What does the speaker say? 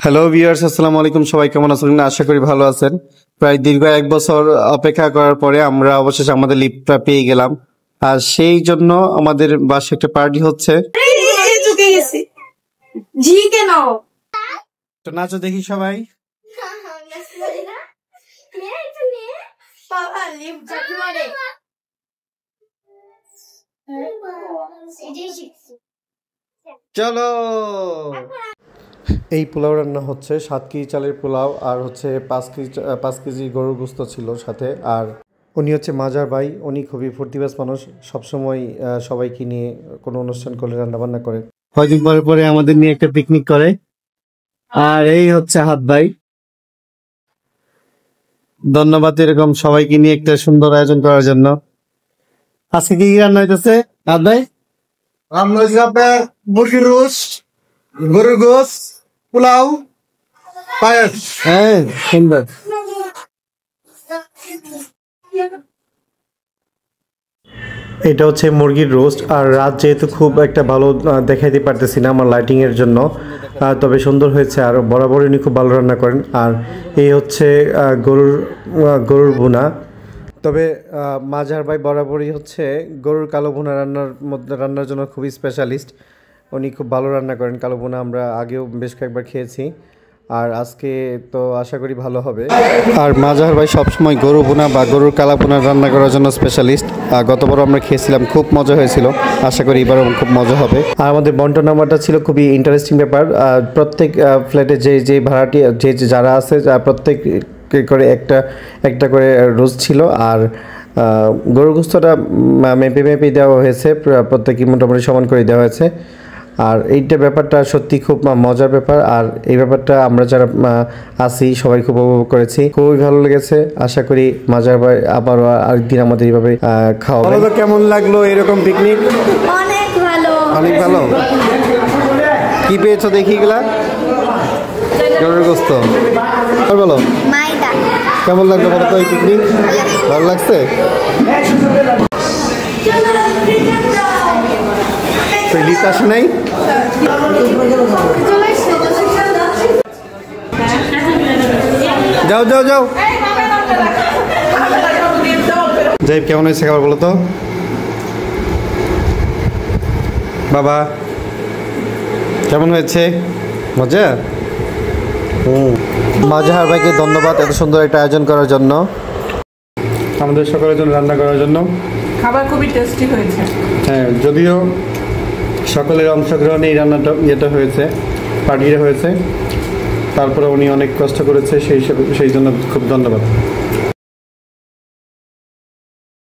Hello viewers, আসসালামু আলাইকুম। সবাই কেমন আছেন? আশা করি ভালো আছেন। প্রায় দীর্ঘ 1 বছর অপেক্ষা করার পরে আমরা অবশেষে আমাদের লিফটটা পেয়ে গেলাম। আর সেই জন্য আমাদের বাসায় একটা পার্টি হচ্ছে। তো নাচো দেখি সবাই। চলো। এই পোলাও রান্না হচ্ছে 7 কেজি চালের পোলাও, আর হচ্ছে 5 কেজি গরুর গোস্ত ছিল সাথে। আর উনি হচ্ছে মাজার ভাই, উনি খুবই ফুর্তিবাজ মানুষ, সবসময় সবাইকে নিয়ে কোনো অনুষ্ঠান করলে রান্নাবান্না করেন। কয়েকদিন পরে পরে আমাদের নিয়ে একটা পিকনিক করে। আর এই হচ্ছে হাত ভাই। ধন্যবাদ এরকম সবাইকে নিয়ে একটা সুন্দর আয়োজন করার জন্য। আজকে কি কি রান্না হইতেছে হাত ভাই? রান্না হয়েছে আপনার মুরগির রোস্ট, গরুর গোস্ত, পোলাও, পায়েস। হ্যাঁ, সুন্দর। এটা হচ্ছে মুরগির রোস্ট। আর রাত যেহেতু খুব একটা ভালো দেখাইতে পারতেছি না আমার লাইটিং এর জন্য, তবে সুন্দর হয়েছে। আর বরাবর উনি খুব ভালো রান্না করেন। আর এই হচ্ছে গরুর ভুনা। তবে মাজার ভাই বরাবরই হচ্ছে গরুর কালো ভুনা রান্নার জন্য খুবই স্পেশালিস্ট। উনি খুব ভালো রান্না করেন কালো ভুনা, আমরা আগেও বেশ কয়েকবার খেয়েছি। আর আজকে তো আশা করি ভালো হবে। আর মাজাহার ভাই সবসময় গরু ভুনা বা গরুর কালা ভুনা রান্না করার জন্য স্পেশালিস্ট। গতবারও আমরা খেয়েছিলাম, খুব মজা হয়েছিল। আশা করি এবারও খুব মজা হবে। আর আমাদের বন্টন নাম্বারটা ছিল খুবই ইন্টারেস্টিং ব্যাপার। প্রত্যেক ফ্ল্যাটে যে ভাড়াটি যারা আছে প্রত্যেক করে একটা করে রোজ ছিল। আর গরুর গোস্তটা মেপে দেওয়া হয়েছে, প্রত্যেকে মোটামুটি সমান করে দেওয়া হয়েছে। আর এইটা ব্যাপারটা সত্যি খুব মজার ব্যাপার। আর এই ব্যাপারটা আমরা যারা আছি সবাই খুব উপভোগ করেছি, খুবই ভালো লেগেছে। আশা করি মাজার ভাই আবার আরেকদিন আমাদের এইভাবে খাওয়াবে। কেমন লাগলো এরকম পিকনিক? অনেক ভালো। অনেক ভালো। কি পেয়েছো দেখি গেলা? গরুর গোস্ত। আর বলো মাইদা। কেমন লাগলো বলো তো এই পিকনিক? ভালো লাগছে? তো লিফট আসে নাই? যাও যাও যাও। যাই, কেমন হয়েছে খাবার বলো তো বাবা? কেমন হয়েছে? মজা? মাজাহার ভাইকে ধন্যবাদ এত সুন্দর একটা আয়োজন করার জন্য, আমাদের সকলের জন্য রান্না করার জন্য। খাবার খুবই টেস্টি হয়েছে। হ্যাঁ, যদিও সকলের অংশগ্রহণে এই রান্নাটা হয়েছে, পার্টিটা হয়েছে, তারপরে উনি অনেক কষ্ট করেছে, সেই জন্য খুব ধন্যবাদ।